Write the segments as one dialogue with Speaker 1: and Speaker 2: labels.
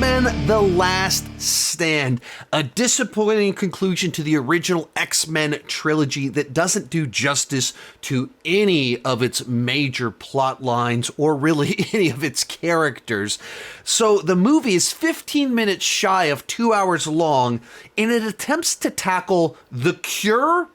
Speaker 1: X-Men: The Last Stand, a disappointing conclusion to the original X-Men trilogy that doesn't do justice to any of its major plot lines or really any of its characters. So the movie is 15 minutes shy of 2 hours long, and it attempts to tackle the Cure,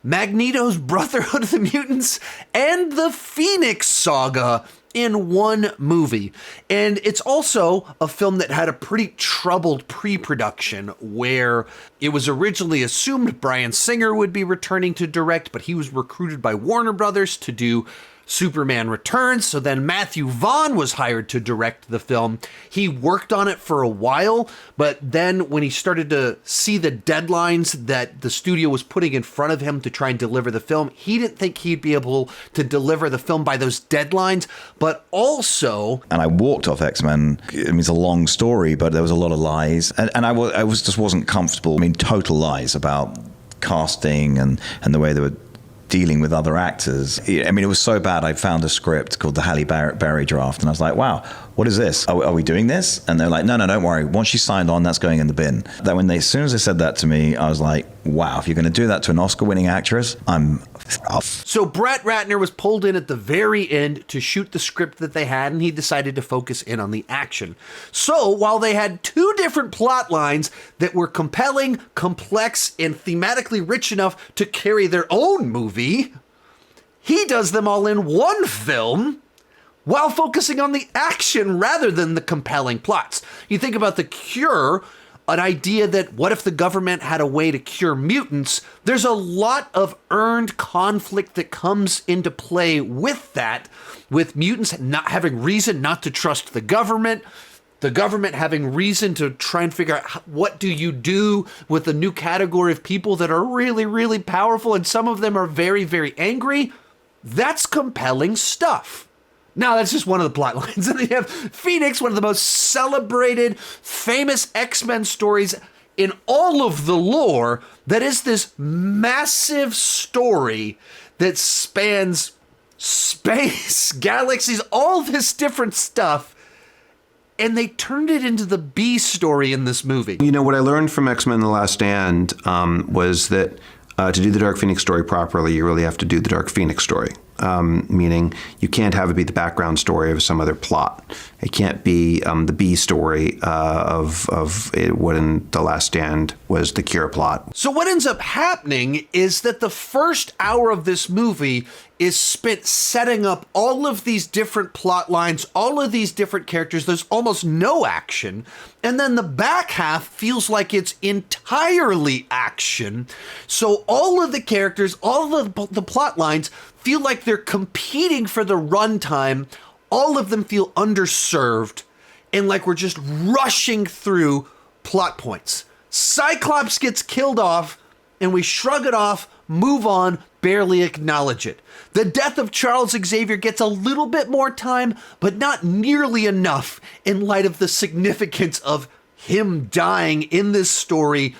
Speaker 1: Magneto's Brotherhood of the Mutants, and the Phoenix Saga in one movie. And it's also a film that had a pretty troubled pre-production where it was originally assumed Bryan Singer would be returning to direct, but he was recruited by Warner Brothers to do Superman Returns. So then Matthew Vaughn was hired to direct the film. He worked on it for a while, but then when he started to see the deadlines that the studio was putting in front of him to try and deliver the film, he didn't think he'd be able to deliver the film by those deadlines. But also,
Speaker 2: and I walked off X-Men. I mean, it's a long story, but there was a lot of lies, and I just wasn't comfortable. I mean, total lies about casting and the way they were dealing with other actors. I mean, it was so bad. I found a script called the Halle Berry draft, and I was like, wow, what is this? Are we doing this? And they're like, no, don't worry. Once she signed on, that's going in the bin. As soon as they said that to me, I was like, wow, if you're going to do that to an Oscar-winning actress, I'm off.
Speaker 1: So Brett Ratner was pulled in at the very end to shoot the script that they had, and he decided to focus in on the action. So while they had two different plot lines that were compelling, complex, and thematically rich enough to carry their own movie, he does them all in one film while focusing on the action rather than the compelling plots. You think about The Cure, an idea that what if the government had a way to cure mutants? There's a lot of earned conflict that comes into play with that, with mutants not having reason not to trust the government having reason to try and figure out what do you do with a new category of people that are really, really powerful, and some of them are very, very angry. That's compelling stuff. Now, that's just one of the plot lines. And then you have Phoenix, one of the most celebrated, famous X-Men stories in all of the lore, that is this massive story that spans space, galaxies, all this different stuff. And they turned it into the B story in this movie.
Speaker 3: You know, what I learned from X-Men: The Last Stand was that to do the Dark Phoenix story properly, you really have to do the Dark Phoenix story. Meaning you can't have it be the background story of some other plot. It can't be the B story of what in The Last Stand was the Cure plot.
Speaker 1: So what ends up happening is that the first hour of this movie is spent setting up all of these different plot lines, all of these different characters. There's almost no action. And then the back half feels like it's entirely action. So all of the characters, all of the plot lines feel like they're competing for the runtime. All of them feel underserved and like we're just rushing through plot points. Cyclops gets killed off and we shrug it off, move on, barely acknowledge it. The death of Charles Xavier gets a little bit more time, but not nearly enough in light of the significance of him dying in this story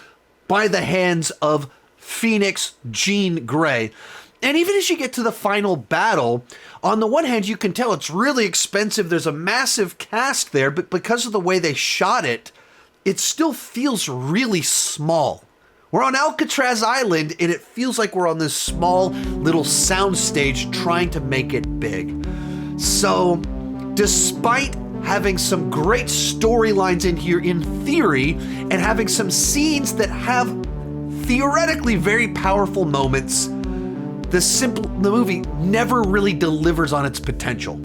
Speaker 1: by the hands of Phoenix Jean Grey. And even as you get to the final battle, on the one hand, you can tell it's really expensive. There's a massive cast there, but because of the way they shot it, it still feels really small. We're on Alcatraz Island, and it feels like we're on this small little soundstage trying to make it big. So, despite having some great storylines in here in theory, and having some scenes that have theoretically very powerful moments, the movie never really delivers on its potential.